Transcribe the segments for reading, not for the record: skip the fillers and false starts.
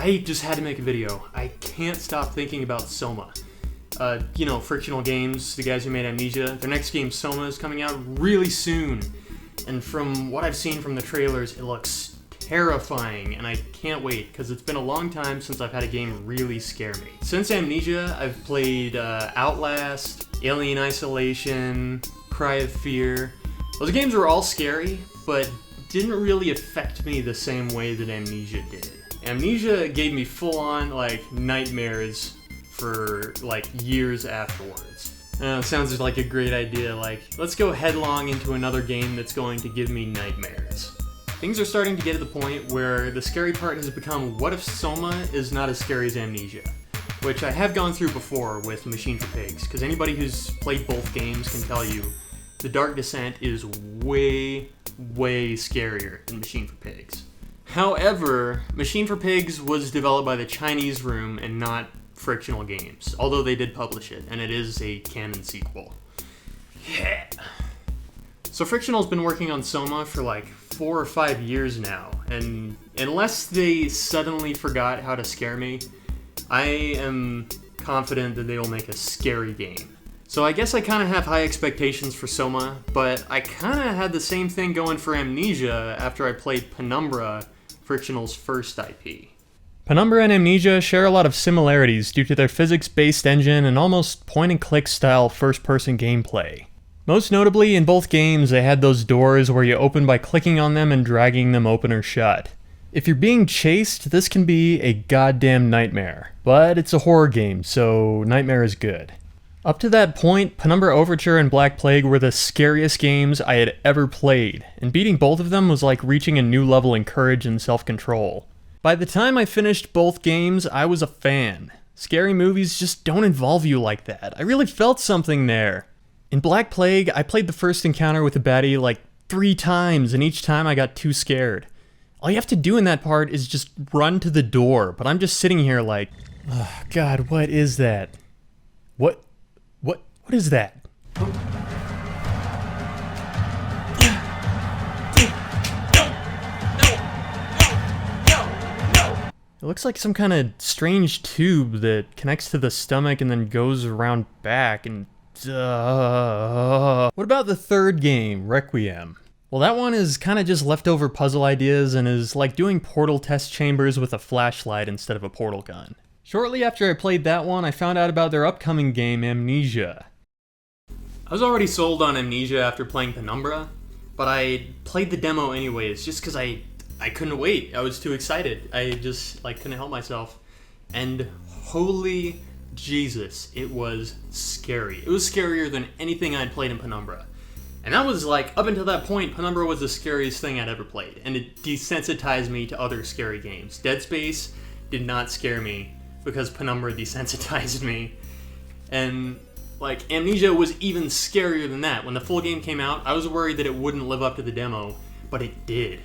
I just had to make a video. I can't stop thinking about SOMA. You know, Frictional Games, the guys who made Amnesia. Their next game, SOMA, is coming out really soon. And from what I've seen from the trailers, it looks terrifying, and I can't wait, because it's been a long time since I've had a game really scare me. Since Amnesia, I've played Outlast, Alien Isolation, Cry of Fear. Those games were all scary, but didn't really affect me the same way that Amnesia did. Amnesia gave me full-on, like, nightmares for, like, years afterwards. It sounds like a great idea, like, let's go headlong into another game that's going to give me nightmares. Things are starting to get to the point where the scary part has become, what if SOMA is not as scary as Amnesia? Which I have gone through before with Machine for Pigs, because anybody who's played both games can tell you The Dark Descent is way, way scarier than Machine for Pigs. However, Machine for Pigs was developed by the Chinese Room and not Frictional Games, although they did publish it, and it is a canon sequel. Yeah. So Frictional's been working on SOMA for like 4 or 5 years now, and unless they suddenly forgot how to scare me, I am confident that they will make a scary game. So I guess I kind of have high expectations for SOMA, but I kind of had the same thing going for Amnesia after I played Penumbra, Frictional's first IP. Penumbra and Amnesia share a lot of similarities due to their physics-based engine and almost point-and-click style first-person gameplay. Most notably, in both games, they had those doors where you open by clicking on them and dragging them open or shut. If you're being chased, this can be a goddamn nightmare. But it's a horror game, so nightmare is good. Up to that point, Penumbra Overture and Black Plague were the scariest games I had ever played, and beating both of them was like reaching a new level in courage and self-control. By the time I finished both games, I was a fan. Scary movies just don't involve you like that. I really felt something there. In Black Plague, I played the first encounter with a baddie like 3 times, and each time I got too scared. All you have to do in that part is just run to the door, but I'm just sitting here like, oh God, what is that? What is that? It looks like some kind of strange tube that connects to the stomach and then goes around back and... What about the third game, Requiem? Well, that one is kind of just leftover puzzle ideas and is like doing portal test chambers with a flashlight instead of a portal gun. Shortly after I played that one, I found out about their upcoming game, Amnesia. I was already sold on Amnesia after playing Penumbra, but I played the demo anyways just because I couldn't wait. I was too excited. I just couldn't help myself. And holy Jesus, it was scary. It was scarier than anything I'd played in Penumbra. And that was up until that point, Penumbra was the scariest thing I'd ever played. And it desensitized me to other scary games. Dead Space did not scare me because Penumbra desensitized me. And Amnesia was even scarier than that. When the full game came out, I was worried that it wouldn't live up to the demo, but it did.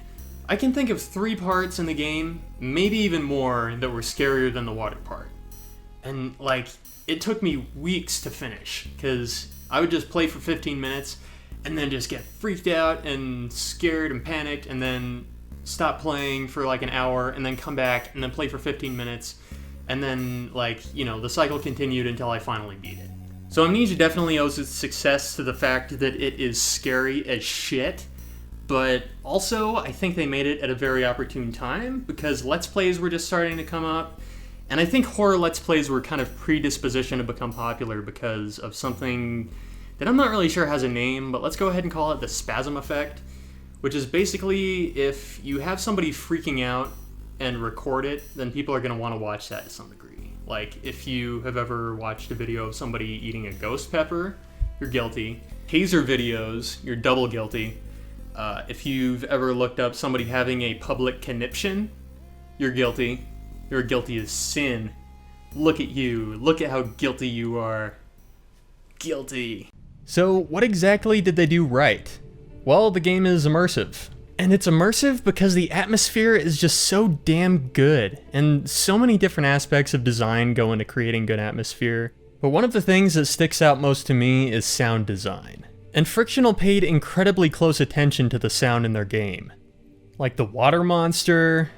I can think of 3 parts in the game, maybe even more, that were scarier than the water part. And it took me weeks to finish, because I would just play for 15 minutes, and then just get freaked out and scared and panicked, and then stop playing for an hour, and then come back, and then play for 15 minutes, and then the cycle continued until I finally beat it. So Amnesia definitely owes its success to the fact that it is scary as shit, but also I think they made it at a very opportune time because Let's Plays were just starting to come up, and I think horror Let's Plays were kind of predispositioned to become popular because of something that I'm not really sure has a name, but let's go ahead and call it the spasm effect, which is basically if you have somebody freaking out and record it, then people are going to want to watch that to some degree. If you have ever watched a video of somebody eating a ghost pepper, you're guilty. Taser videos, you're double guilty. If you've ever looked up somebody having a public conniption, you're guilty. You're guilty as sin. Look at you. Look at how guilty you are. Guilty. So what exactly did they do right? Well, the game is immersive. And it's immersive because the atmosphere is just so damn good, and so many different aspects of design go into creating good atmosphere. But one of the things that sticks out most to me is sound design. And Frictional paid incredibly close attention to the sound in their game. Like the water monster,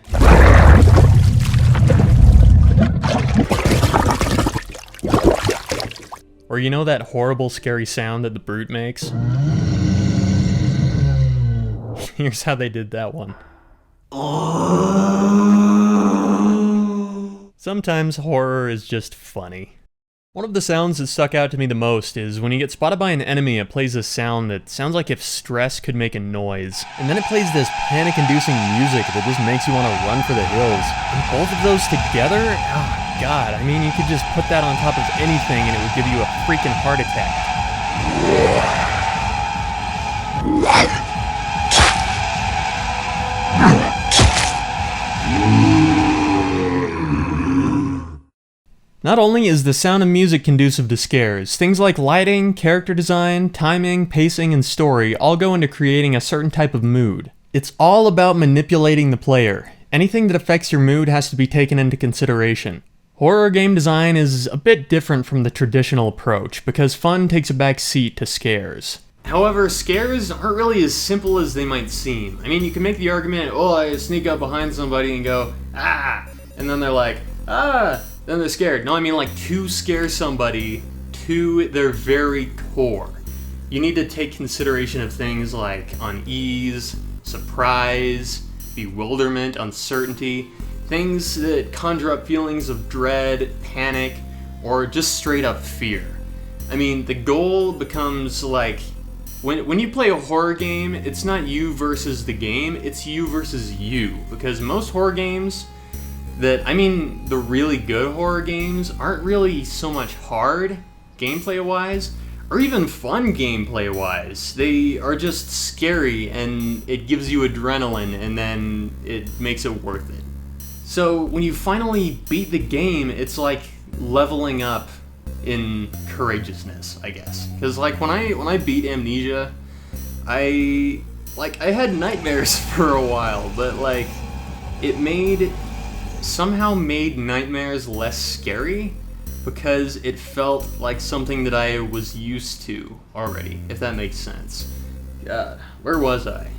Or you know that horrible scary sound that the brute makes? Here's how they did that one. Sometimes horror is just funny. One of the sounds that stuck out to me the most is when you get spotted by an enemy, it plays a sound that sounds like if stress could make a noise. And then it plays this panic-inducing music that just makes you want to run for the hills. And both of those together? Oh god, I mean, you could just put that on top of anything and it would give you a freaking heart attack. Not only is the sound of music conducive to scares, things like lighting, character design, timing, pacing, and story all go into creating a certain type of mood. It's all about manipulating the player. Anything that affects your mood has to be taken into consideration. Horror game design is a bit different from the traditional approach, because fun takes a back seat to scares. However, scares aren't really as simple as they might seem. I mean, you can make the argument, oh, I sneak up behind somebody and go, ah, and then they're like, ah, then they're scared. No, I mean like to scare somebody to their very core. You need to take consideration of things like unease, surprise, bewilderment, uncertainty, things that conjure up feelings of dread, panic, or just straight up fear. I mean, the goal becomes like, when you play a horror game, it's not you versus the game, it's you versus you. Because most horror games, the really good horror games aren't really so much hard, gameplay-wise, or even fun gameplay-wise. They are just scary, and it gives you adrenaline, and then it makes it worth it. So when you finally beat the game, it's like leveling up in courageousness, I guess. Because like when I beat Amnesia, I had nightmares for a while, but like it somehow made nightmares less scary because it felt like something that I was used to already, if that makes sense. God, where was I?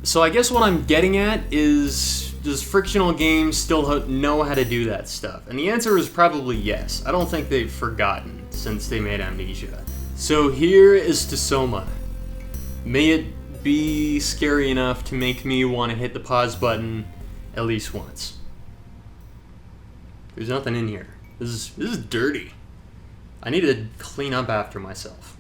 So I guess what I'm getting at is, does frictional games still know how to do that stuff? And the answer is probably yes. I don't think they've forgotten since they made Amnesia. So here is to SOMA. May it be scary enough to make me want to hit the pause button at least once. There's nothing in here. This is dirty. I need to clean up after myself.